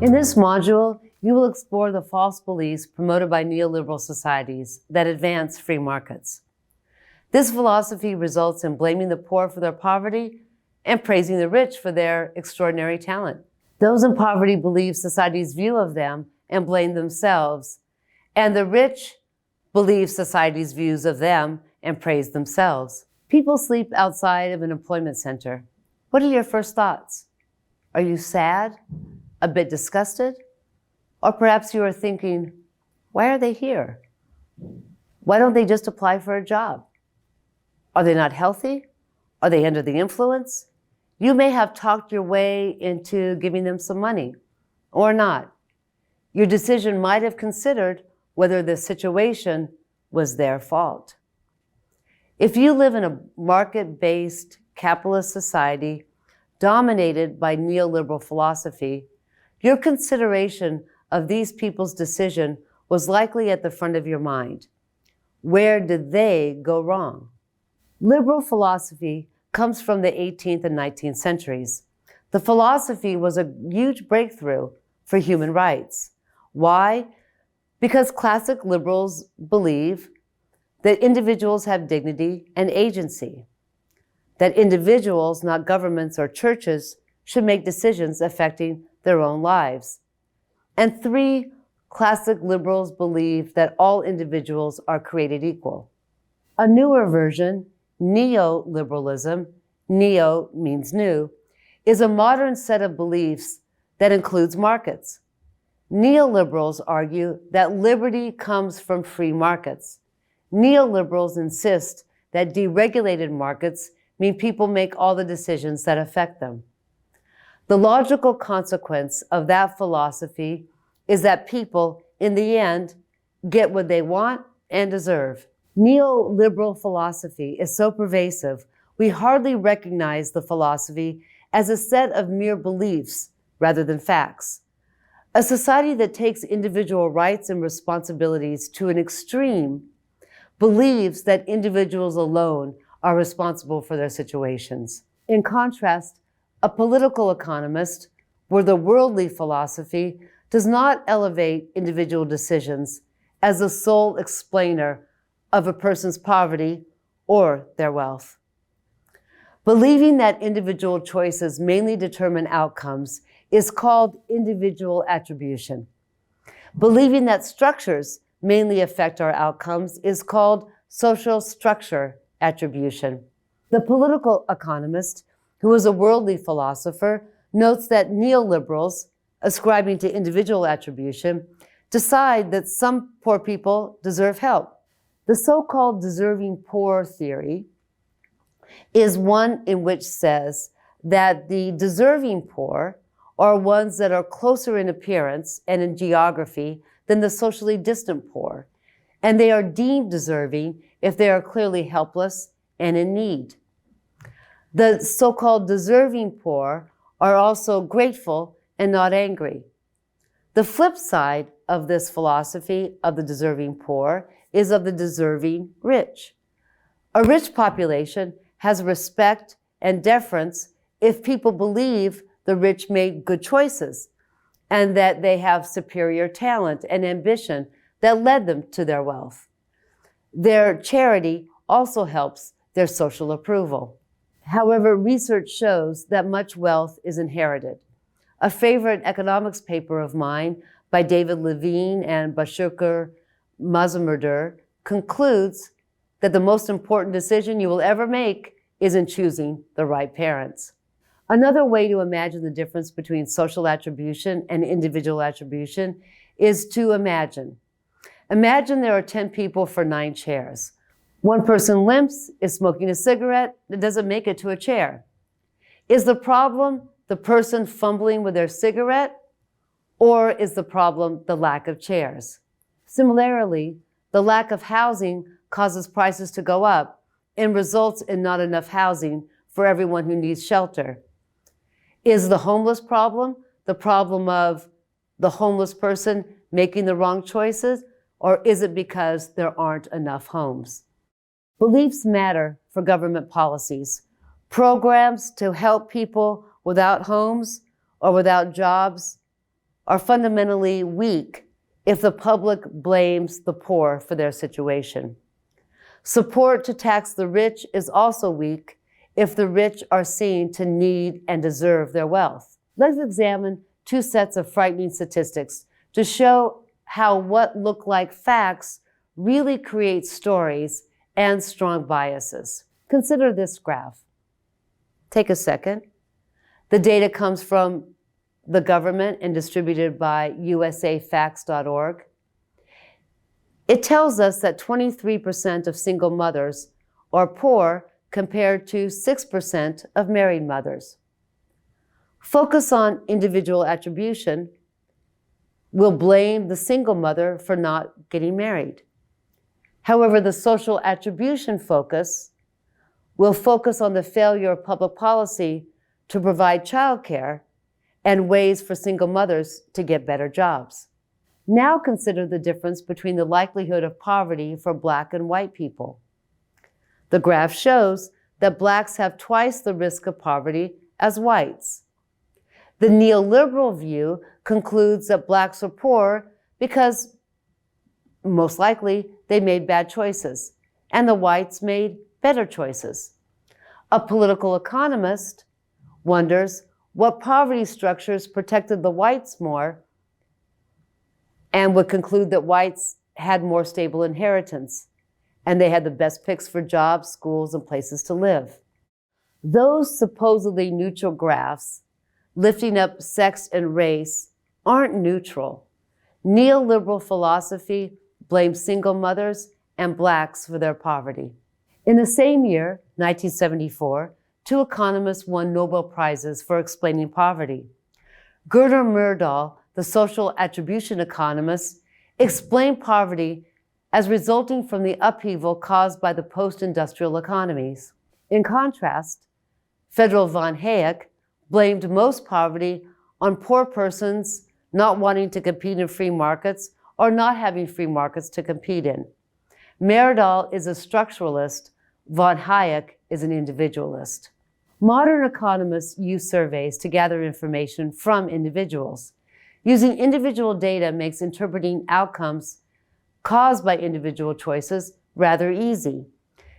In this module, you will explore the false beliefs promoted by neoliberal societies that advance free markets. This philosophy results in blaming the poor for their poverty and praising the rich for their extraordinary talent. Those in poverty believe society's view of them and blame themselves, and the rich believe society's views of them and praise themselves. People sleep outside of an employment center. What are your first thoughts? Are you sad? A bit disgusted? Or perhaps you are thinking, why are they here? Why don't they just apply for a job? Are they not healthy? Are they under the influence? You may have talked your way into giving them some money, or not. Your decision might have considered whether the situation was their fault. If you live in a market-based capitalist society dominated by neoliberal philosophy, your consideration of these people's decision was likely at the front of your mind. Where did they go wrong? Liberal philosophy comes from the 18th and 19th centuries. The philosophy was a huge breakthrough for human rights. Why? Because classic liberals believe that individuals have dignity and agency, that individuals, not governments or churches, should make decisions affecting their own lives. And 3, classic liberals believe that all individuals are created equal. A newer version, neoliberalism, neo means new, is a modern set of beliefs that includes markets. Neoliberals argue that liberty comes from free markets. Neoliberals insist that deregulated markets mean people make all the decisions that affect them. The logical consequence of that philosophy is that people, in the end, get what they want and deserve. Neoliberal philosophy is so pervasive, we hardly recognize the philosophy as a set of mere beliefs rather than facts. A society that takes individual rights and responsibilities to an extreme believes that individuals alone are responsible for their situations. In contrast, a political economist, where the worldly philosophy does not elevate individual decisions as the sole explainer of a person's poverty or their wealth. Believing that individual choices mainly determine outcomes is called individual attribution. Believing that structures mainly affect our outcomes is called social structure attribution. The political economist, who is a worldly philosopher, notes that neoliberals, ascribing to individual attribution, decide that some poor people deserve help. The so-called deserving poor theory is one in which says that the deserving poor are ones that are closer in appearance and in geography than the socially distant poor, and they are deemed deserving if they are clearly helpless and in need. The so-called deserving poor are also grateful and not angry. The flip side of this philosophy of the deserving poor is of the deserving rich. A rich population has respect and deference if people believe the rich made good choices and that they have superior talent and ambition that led them to their wealth. Their charity also helps their social approval. However, research shows that much wealth is inherited. A favorite economics paper of mine by David Levine and Bashir Mazumder concludes that the most important decision you will ever make is in choosing the right parents. Another way to imagine the difference between social attribution and individual attribution is to imagine. Imagine there are 10 people for 9 chairs. One person limps, is smoking a cigarette, that doesn't make it to a chair. Is the problem the person fumbling with their cigarette, or is the problem the lack of chairs? Similarly, the lack of housing causes prices to go up and results in not enough housing for everyone who needs shelter. Is the homeless problem the problem of the homeless person making the wrong choices, or is it because there aren't enough homes? Beliefs matter for government policies. Programs to help people without homes or without jobs are fundamentally weak if the public blames the poor for their situation. Support to tax the rich is also weak if the rich are seen to need and deserve their wealth. Let's examine two sets of frightening statistics to show how what look like facts really create stories and strong biases. Consider this graph. Take a second. The data comes from the government and distributed by usafacts.org. It tells us that 23% of single mothers are poor compared to 6% of married mothers. Focus on individual attribution will blame the single mother for not getting married. However, the social attribution focus will focus on the failure of public policy to provide childcare and ways for single mothers to get better jobs. Now consider the difference between the likelihood of poverty for Black and white people. The graph shows that Blacks have twice the risk of poverty as whites. The neoliberal view concludes that Blacks are poor because, most likely, they made bad choices, and the whites made better choices. A political economist wonders what poverty structures protected the whites more and would conclude that whites had more stable inheritance and they had the best picks for jobs, schools, and places to live. Those supposedly neutral graphs lifting up sex and race aren't neutral. Neoliberal philosophy blames single mothers and Blacks for their poverty. In the same year, 1974, two economists won Nobel Prizes for explaining poverty. Gerda Myrdal, the social attribution economist, explained poverty as resulting from the upheaval caused by the post-industrial economies. In contrast, Frederick von Hayek blamed most poverty on poor persons not wanting to compete in free markets or not having free markets to compete in. Myrdal is a structuralist, von Hayek is an individualist. Modern economists use surveys to gather information from individuals. Using individual data makes interpreting outcomes caused by individual choices rather easy.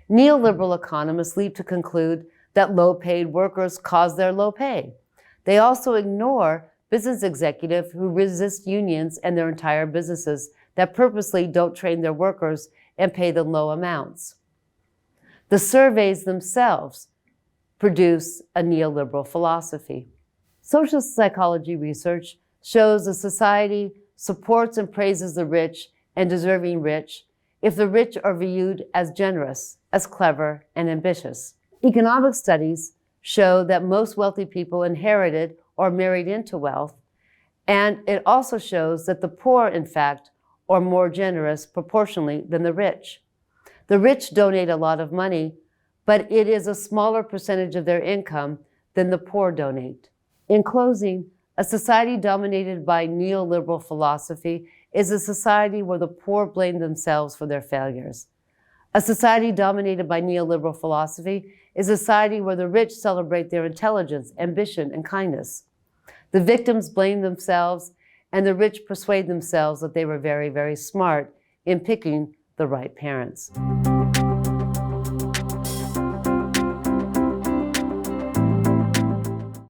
Neoliberal economists leap to conclude that low-paid workers cause their low pay. They also ignore business executives who resist unions and their entire businesses that purposely don't train their workers and pay them low amounts. The surveys themselves produce a neoliberal philosophy. Social psychology research shows a society supports and praises the rich and deserving rich if the rich are viewed as generous, as clever, and ambitious. Economic studies show that most wealthy people inherited or married into wealth, and it also shows that the poor, in fact, are more generous proportionally than the rich. The rich donate a lot of money, but it is a smaller percentage of their income than the poor donate. In closing, a society dominated by neoliberal philosophy is a society where the poor blame themselves for their failures. A society dominated by neoliberal philosophy is a society where the rich celebrate their intelligence, ambition, and kindness. The victims blame themselves, and the rich persuade themselves that they were very, very smart in picking the right parents.